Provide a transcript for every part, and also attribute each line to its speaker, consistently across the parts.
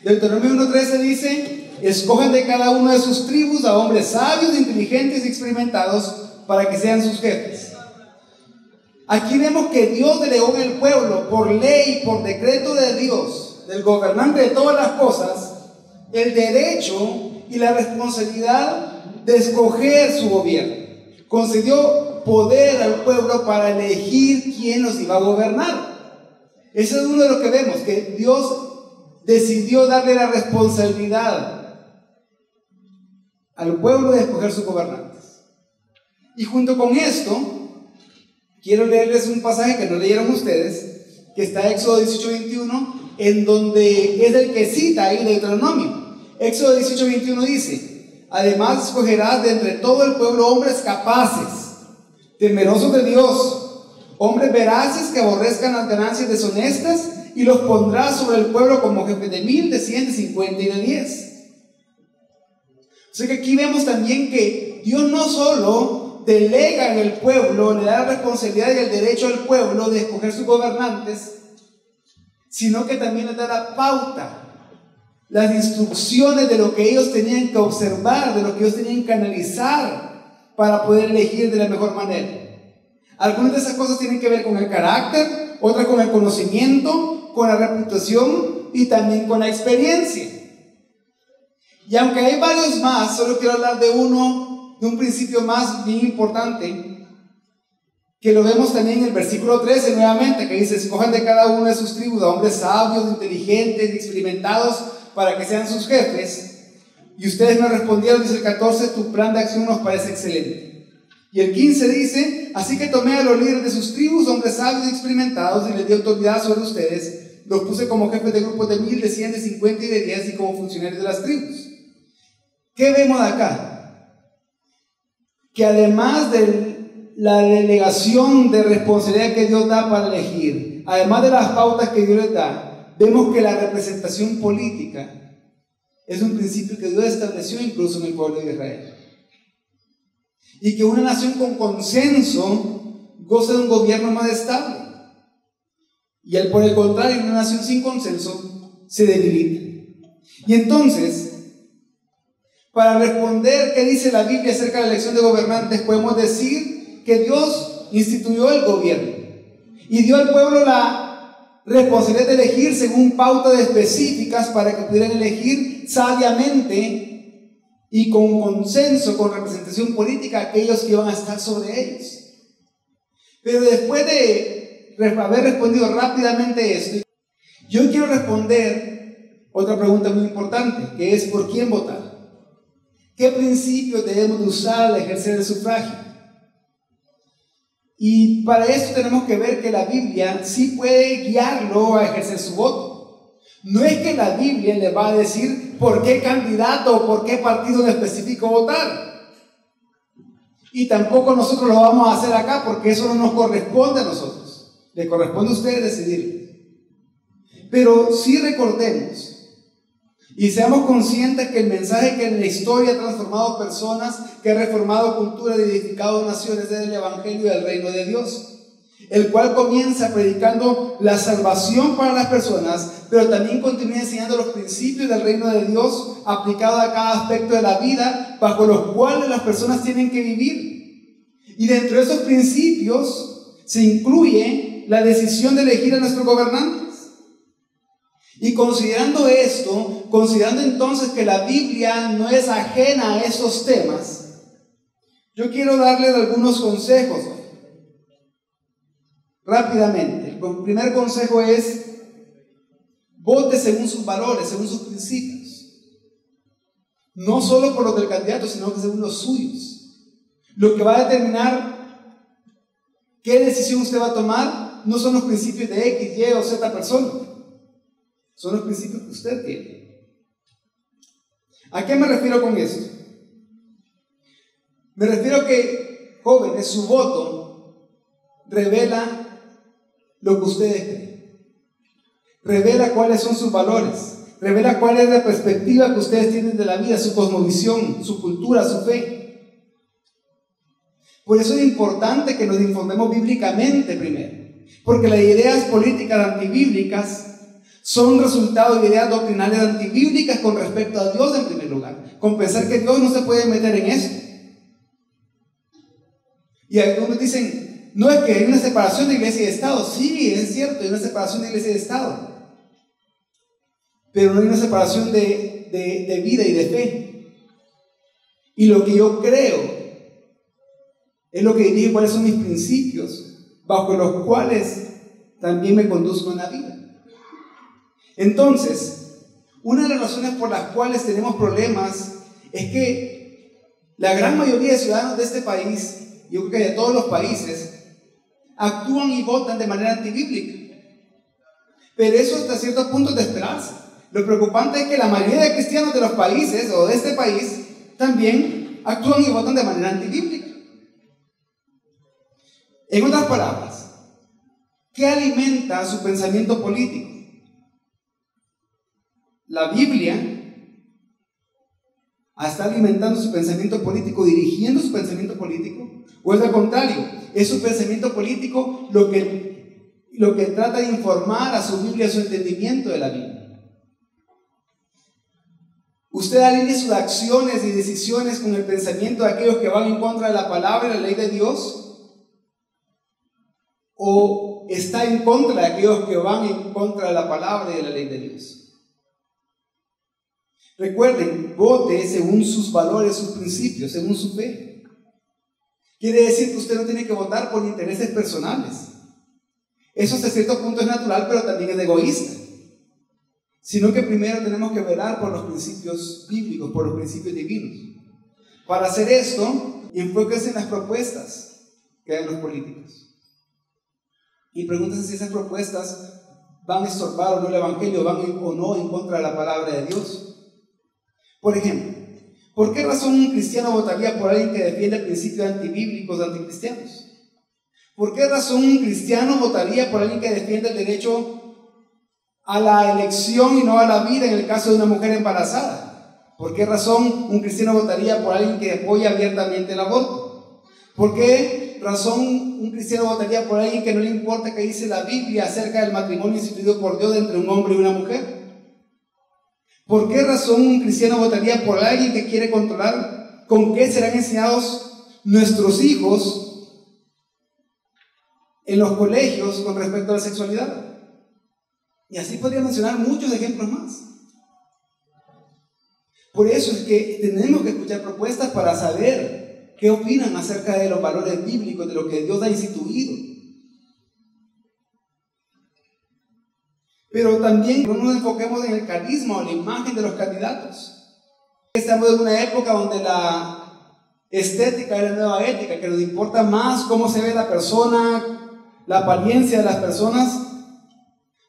Speaker 1: Deuteronomio 1:13 dice: escojan de cada uno de sus tribus a hombres sabios, inteligentes y experimentados para que sean sus jefes. Aquí vemos que Dios delegó en el pueblo, por ley, por decreto de Dios, del gobernante de todas las cosas, el derecho y la responsabilidad de escoger su gobierno. Concedió poder al pueblo para elegir quién los iba a gobernar. Eso es uno de lo que vemos, que Dios decidió darle la responsabilidad al pueblo de escoger sus gobernantes. Y junto con esto, quiero leerles un pasaje que no leyeron ustedes, que está en Éxodo 18:21, en donde es el que cita ahí Deuteronomio. Éxodo 18:21 dice: además escogerás de entre todo el pueblo hombres capaces, temerosos de Dios, hombres veraces que aborrezcan las ganancias deshonestas, y los pondrás sobre el pueblo como jefes de 1000, de 100, de 50 y de 10. O sea que aquí vemos también que Dios no solo delega en el pueblo, le da la responsabilidad y el derecho al pueblo de escoger sus gobernantes, sino que también les da la pauta, las instrucciones de lo que ellos tenían que observar, de lo que ellos tenían que analizar para poder elegir de la mejor manera. Algunas de esas cosas tienen que ver con el carácter, otras con el conocimiento, con la reputación y también con la experiencia. Y aunque hay varios más, solo quiero hablar de un principio más bien importante, que lo vemos también en el versículo 13 nuevamente, que dice: escojan de cada uno de sus tribus a hombres sabios, inteligentes y experimentados para que sean sus jefes. Y ustedes me respondieron, dice el 14, tu plan de acción nos parece excelente. Y el 15 dice: así que tomé a los líderes de sus tribus, hombres sabios y experimentados, y les di autoridad sobre ustedes. Los puse como jefes de grupos de 1000, de 100, de 50 y de 10, y como funcionarios de las tribus. ¿Qué vemos de acá? Que además de la delegación de responsabilidad que Dios da para elegir, además de las pautas que Dios les da, vemos que la representación política es un principio que Dios estableció incluso en el pueblo de Israel. Y que una nación con consenso goza de un gobierno más estable. Y por el contrario, una nación sin consenso se debilita. Y entonces, para responder qué dice la Biblia acerca de la elección de gobernantes, podemos decir que Dios instituyó el gobierno y dio al pueblo la responsabilidad de elegir según pautas específicas para que pudieran elegir sabiamente y con consenso, con representación política, aquellos que iban a estar sobre ellos. Pero después de haber respondido rápidamente esto, yo quiero responder otra pregunta muy importante, que es: ¿por quién votar? ¿Qué principios debemos de usar al ejercer el sufragio? Y para esto tenemos que ver que la Biblia sí puede guiarlo a ejercer su voto. No es que la Biblia le va a decir por qué candidato o por qué partido en específico votar. Y tampoco nosotros lo vamos a hacer acá, porque eso no nos corresponde a nosotros. Le corresponde a ustedes decidir. Pero sí recordemos y seamos conscientes que el mensaje que en la historia ha transformado personas, que ha reformado culturas y edificado naciones, es el Evangelio del Reino de Dios, el cual comienza predicando la salvación para las personas, pero también continúa enseñando los principios del Reino de Dios aplicados a cada aspecto de la vida, bajo los cuales las personas tienen que vivir. Y dentro de esos principios se incluye la decisión de elegir a nuestros gobernantes. Y considerando esto, considerando entonces que la Biblia no es ajena a esos temas, yo quiero darles algunos consejos rápidamente. El primer consejo es: vote según sus valores, según sus principios. No solo por los del candidato, sino que según los suyos. Lo que va a determinar qué decisión usted va a tomar no son los principios de X, Y o Z persona. Son los principios que usted tiene. ¿A qué me refiero con esto? Me refiero a que, jóvenes, su voto revela lo que ustedes creen. Revela cuáles son sus valores. Revela cuál es la perspectiva que ustedes tienen de la vida, su cosmovisión, su cultura, su fe. Por eso es importante que nos informemos bíblicamente primero. Porque las ideas políticas antibíblicas son resultado de ideas doctrinales antibíblicas con respecto a Dios en primer lugar, con pensar que Dios no se puede meter en eso. Y algunos dicen, no, es que hay una separación de iglesia y de Estado. Sí, es cierto, hay una separación de iglesia y de Estado, pero no hay una separación de vida y de fe. Y lo que yo creo es lo que dirige cuáles son mis principios, bajo los cuales también me conduzco en la vida. Entonces, una de las razones por las cuales tenemos problemas es que la gran mayoría de ciudadanos de este país, yo creo que de todos los países, actúan y votan de manera antibíblica. Pero eso hasta cierto punto es de esperarse. Lo preocupante es que la mayoría de cristianos de los países o de este país también actúan y votan de manera antibíblica. En otras palabras, ¿qué alimenta su pensamiento político? ¿La Biblia está alimentando su pensamiento político, dirigiendo su pensamiento político? ¿O es al contrario? ¿Es su pensamiento político lo que trata de informar a su Biblia, a su entendimiento de la Biblia? ¿Usted alinea sus acciones y decisiones con el pensamiento de aquellos que van en contra de la palabra y la ley de Dios? ¿O está en contra de aquellos que van en contra de la palabra y de la ley de Dios? Recuerden, vote según sus valores, sus principios, según su fe. Quiere decir que usted no tiene que votar por intereses personales. Eso hasta cierto punto es natural, pero también es egoísta. Sino que primero tenemos que velar por los principios bíblicos, por los principios divinos. Para hacer esto, enfóquense en las propuestas que dan los políticos. Y pregúntense si esas propuestas van a estorbar o no el evangelio, van o no en contra de la palabra de Dios. Por ejemplo, ¿por qué razón un cristiano votaría por alguien que defiende principios antibíblicos, anticristianos? ¿Por qué razón un cristiano votaría por alguien que defiende el derecho a la elección y no a la vida en el caso de una mujer embarazada? ¿Por qué razón un cristiano votaría por alguien que apoya abiertamente el aborto? ¿Por qué razón un cristiano votaría por alguien que no le importa qué dice la Biblia acerca del matrimonio instituido por Dios entre un hombre y una mujer? ¿Por qué razón un cristiano votaría por alguien que quiere controlar con qué serán enseñados nuestros hijos en los colegios con respecto a la sexualidad? Y así podría mencionar muchos ejemplos más. Por eso es que tenemos que escuchar propuestas para saber qué opinan acerca de los valores bíblicos, de lo que Dios ha instituido. Pero también no nos enfoquemos en el carisma o la imagen de los candidatos. Estamos en una época donde la estética es la nueva ética, que nos importa más cómo se ve la persona, la apariencia de las personas,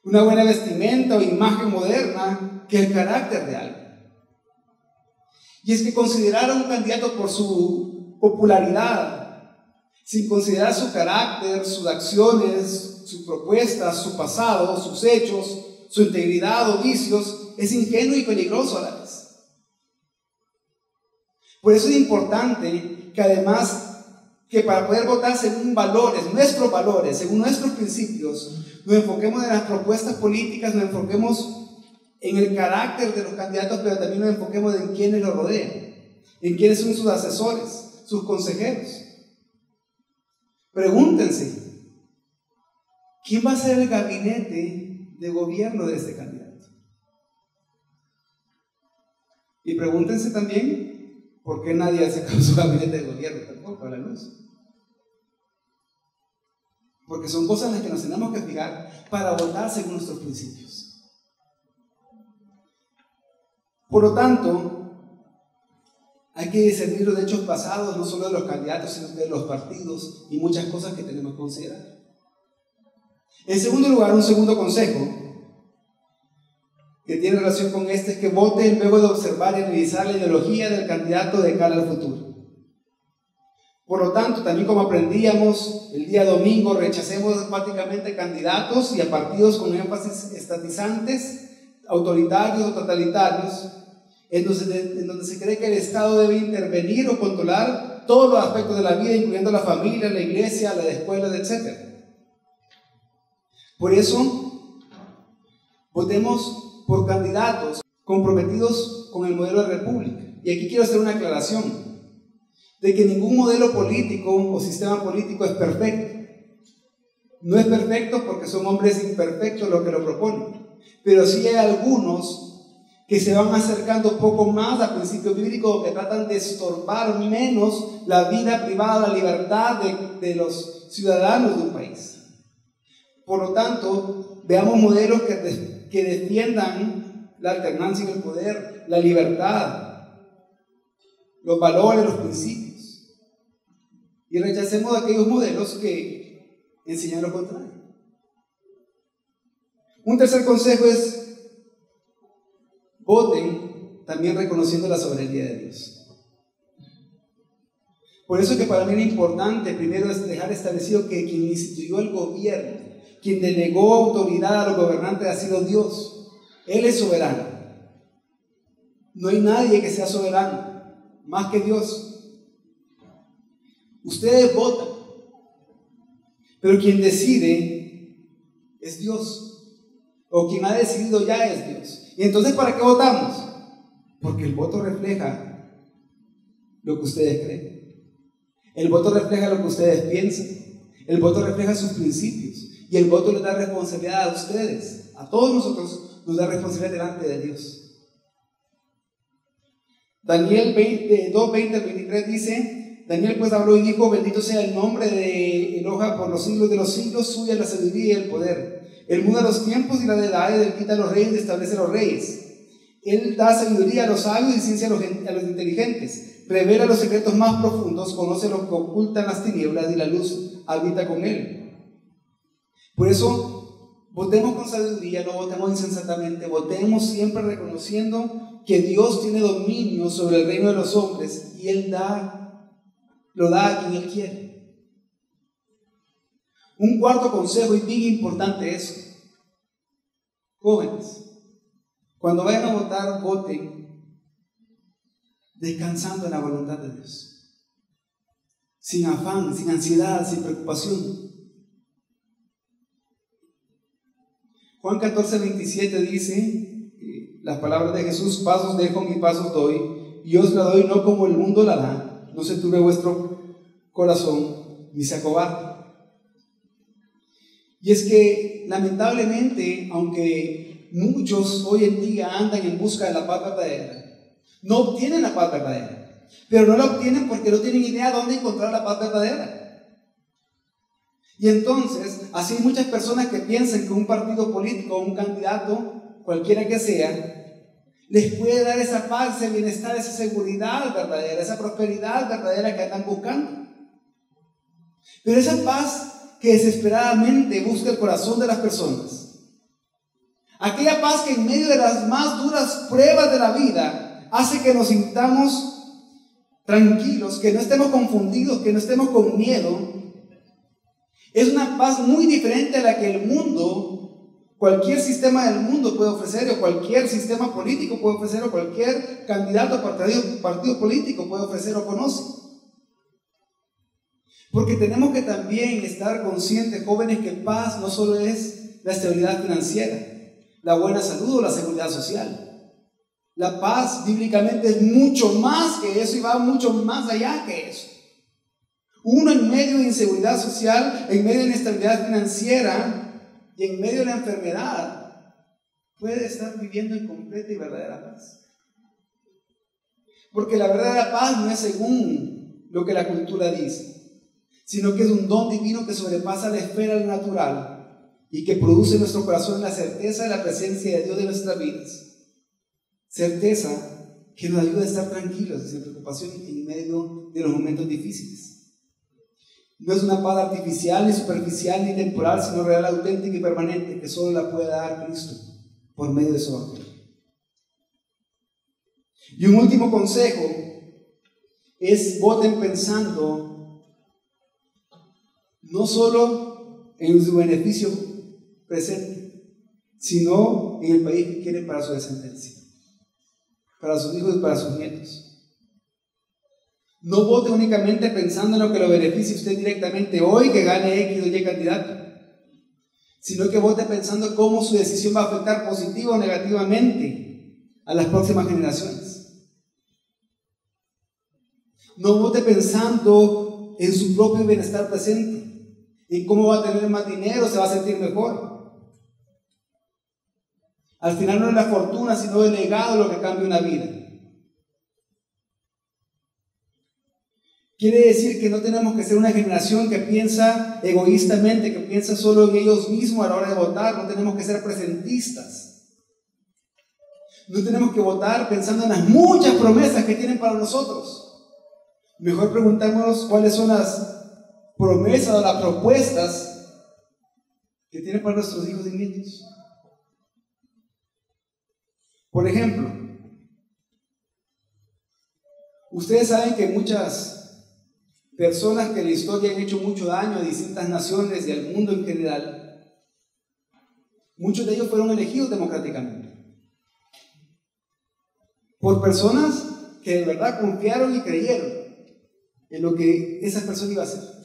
Speaker 1: una buena vestimenta o imagen moderna, que el carácter de alguien. Y es que considerar a un candidato por su popularidad, sin considerar su carácter, sus acciones, sus propuestas, su pasado, sus hechos, su integridad o vicios, es ingenuo y peligroso a la vez. Por eso es importante que además, que para poder votar según valores, según nuestros principios, nos enfoquemos en las propuestas políticas, nos enfoquemos en el carácter de los candidatos, pero también nos enfoquemos en quienes los rodean, en quiénes son sus asesores, sus consejeros. Pregúntense, ¿quién va a ser el gabinete de gobierno de este candidato? Y pregúntense también, ¿por qué nadie ha sacado su gabinete de gobierno tampoco a la luz? Porque son cosas en las que nos tenemos que fijar para votar según nuestros principios. Por lo tanto, hay que discernir los hechos pasados, no solo de los candidatos, sino de los partidos y muchas cosas que tenemos que considerar. En segundo lugar, un segundo consejo que tiene relación con este es que vote luego de observar y revisar la ideología del candidato de cara al futuro. Por lo tanto, también como aprendíamos el día domingo, rechacemos enfáticamente candidatos y a partidos con énfasis estatizantes, autoritarios o totalitarios, en donde se cree que el Estado debe intervenir o controlar todos los aspectos de la vida, incluyendo la familia, la iglesia, las escuelas, etc. Por eso, Votemos por candidatos comprometidos con el modelo de república. Y aquí quiero hacer una aclaración de que ningún modelo político o sistema político es perfecto. No es perfecto porque son hombres imperfectos los que lo proponen, pero sí hay algunos que se van acercando un poco más a principios bíblicos, que tratan de estorbar menos la vida privada, la libertad de los ciudadanos de un país. Por lo tanto, veamos modelos que defiendan la alternancia en el poder, la libertad, los valores, los principios. Y rechacemos aquellos modelos que enseñan lo contrario. Un tercer consejo es: voten también reconociendo la soberanía de Dios. Por eso que para mí lo importante primero es dejar establecido que quien instituyó el gobierno, quien delegó autoridad a los gobernantes, ha sido Dios. Él es soberano. No hay nadie que sea soberano más que Dios. Ustedes votan, pero quien decide es Dios, o quien ha decidido ya es Dios. ¿Y entonces para qué votamos? Porque el voto refleja lo que ustedes creen. El voto refleja lo que ustedes piensan. El voto refleja sus principios. Y el voto les da responsabilidad a ustedes. A todos nosotros nos da responsabilidad delante de Dios. Daniel 2:20-23 dice: Daniel pues habló y dijo: bendito sea el nombre de Eloha por los siglos de los siglos, suya la sabiduría y el poder. Él muda los tiempos y la edad, él quita a los reyes y establece a los reyes. Él da sabiduría a los sabios y ciencia a los inteligentes. Revela los secretos más profundos, conoce lo que ocultan las tinieblas y la luz habita con él. Por eso, votemos con sabiduría, no votemos insensatamente, votemos siempre reconociendo que Dios tiene dominio sobre el reino de los hombres y Él lo da a quien Él quiere. Un cuarto consejo, y bien importante eso: jóvenes, cuando vayan a votar, voten descansando en la voluntad de Dios, sin afán, sin ansiedad, sin preocupación. Juan 14:27 dice las palabras de Jesús: pasos dejo, mis pasos doy, y os la doy no como el mundo la da, no se turbe vuestro corazón ni se acobarde. Y es que lamentablemente, aunque muchos hoy en día andan en busca de la paz verdadera, no obtienen la paz verdadera, pero no la obtienen porque no tienen idea de dónde encontrar la paz verdadera. Y entonces, así hay muchas personas que piensan que un partido político o un candidato, cualquiera que sea, les puede dar esa paz, ese bienestar, esa seguridad verdadera, esa prosperidad verdadera que andan buscando. Pero esa paz que desesperadamente busca el corazón de las personas, aquella paz que en medio de las más duras pruebas de la vida hace que nos sintamos tranquilos, que no estemos confundidos, que no estemos con miedo, es una paz muy diferente a la que el mundo, cualquier sistema del mundo puede ofrecer, o cualquier sistema político puede ofrecer, o cualquier candidato a partido político puede ofrecer o conoce. Porque tenemos que también estar conscientes, jóvenes, que paz no solo es la estabilidad financiera, la buena salud o la seguridad social. La paz bíblicamente es mucho más que eso y va mucho más allá que eso. Uno en medio de inseguridad social, en medio de inestabilidad financiera y en medio de la enfermedad puede estar viviendo en completa y verdadera paz. Porque la verdadera paz no es según lo que la cultura dice, sino que es un don divino que sobrepasa la esfera del natural y que produce en nuestro corazón la certeza de la presencia de Dios en nuestras vidas. Certeza que nos ayuda a estar tranquilos y sin preocupación en medio de los momentos difíciles. No es una paz artificial, ni superficial, ni temporal, sino real, auténtica y permanente, que solo la puede dar Cristo por medio de su evangelio. Y un último consejo es: voten pensando no solo en su beneficio presente, sino en el país que quieren para su descendencia, para sus hijos y para sus nietos. No vote únicamente pensando en lo que lo beneficie usted directamente hoy, que gane X o Y candidato, sino que vote pensando cómo su decisión va a afectar positiva o negativamente a las próximas generaciones. No vote pensando en su propio bienestar presente, en cómo va a tener más dinero, se va a sentir mejor. Al final no es la fortuna, sino el legado lo que cambia una vida. Quiere decir que no tenemos que ser una generación que piensa egoístamente, que piensa solo en ellos mismos a la hora de votar. No tenemos que ser presentistas. No tenemos que votar pensando en las muchas promesas que tienen para nosotros. Mejor preguntémonos cuáles son las promesas o las propuestas que tienen para nuestros hijos y nietos. Por ejemplo, ustedes saben que muchas personas que en la historia han hecho mucho daño a distintas naciones y al mundo en general, muchos de ellos fueron elegidos democráticamente por personas que de verdad confiaron y creyeron en lo que esas personas iban a hacer.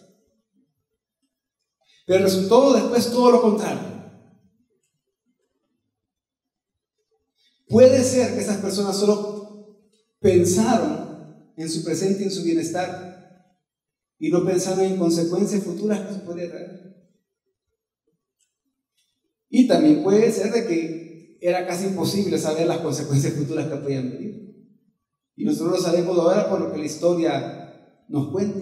Speaker 1: Pero resultó después todo lo contrario. Puede ser que esas personas solo pensaron en su presente y en su bienestar y no pensaron en consecuencias futuras que se podría traer. Y también puede ser de que era casi imposible saber las consecuencias futuras que podían venir. Y nosotros lo sabemos ahora por lo que la historia nos cuenta.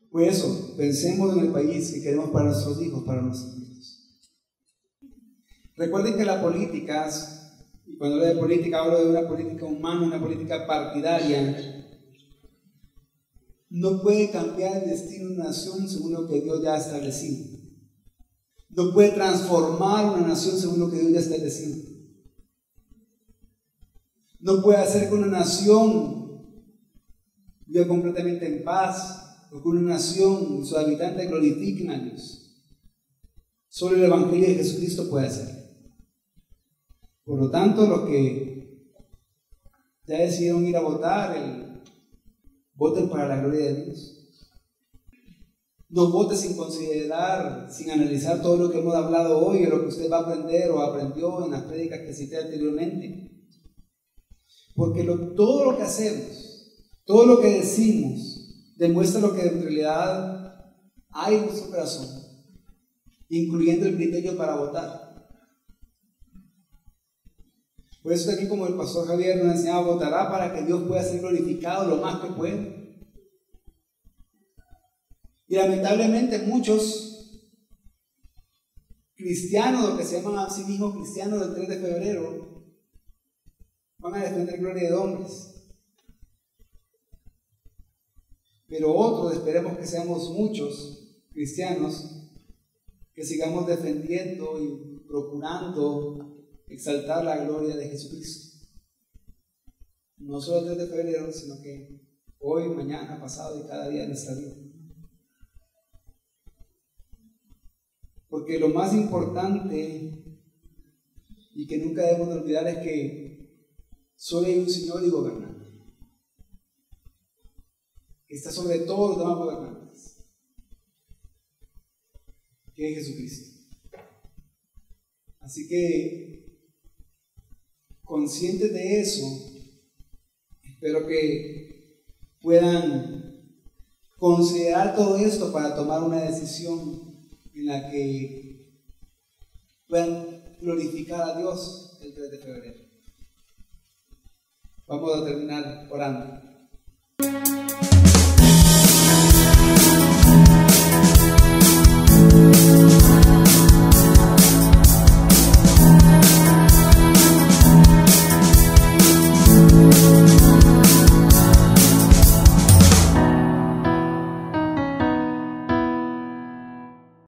Speaker 1: Por eso, pensemos en el país que queremos para nuestros hijos, para nuestros nietos. Recuerden que la política, y cuando hablo de política, hablo de una política humana, una política partidaria, no puede cambiar el destino de una nación según lo que Dios ya ha establecido. No puede transformar una nación según lo que Dios ya ha establecido. No puede hacer que una nación viva completamente en paz, o que una nación, sus habitantes glorifiquen a Dios. Solo el Evangelio de Jesucristo puede hacerlo. Por lo tanto, los que ya decidieron ir a votar, voten para la gloria de Dios. No vote sin considerar, sin analizar todo lo que hemos hablado hoy, o lo que usted va a aprender o aprendió en las prédicas que cité anteriormente. Porque todo lo que hacemos, todo lo que decimos, demuestra lo que en realidad hay en nuestro corazón, incluyendo el criterio para votar. Por eso aquí, como el pastor Javier nos enseñaba, votará para que Dios pueda ser glorificado lo más que pueda. Y lamentablemente muchos cristianos, lo que se llaman a sí mismos cristianos del 3 de febrero, van a defender gloria de hombres. Pero otros, esperemos que seamos muchos cristianos, que sigamos defendiendo y procurando exaltar la gloria de Jesucristo. No solo el 3 de febrero, sino que hoy, mañana, pasado y cada día de nuestra vida. Porque lo más importante y que nunca debemos de olvidar es que solo hay un Señor y gobernante, que está sobre todos los demás gobernantes, que es Jesucristo. Así que, conscientes de eso, espero que puedan considerar todo esto para tomar una decisión en la que puedan glorificar a Dios el 3 de febrero. Vamos a terminar orando.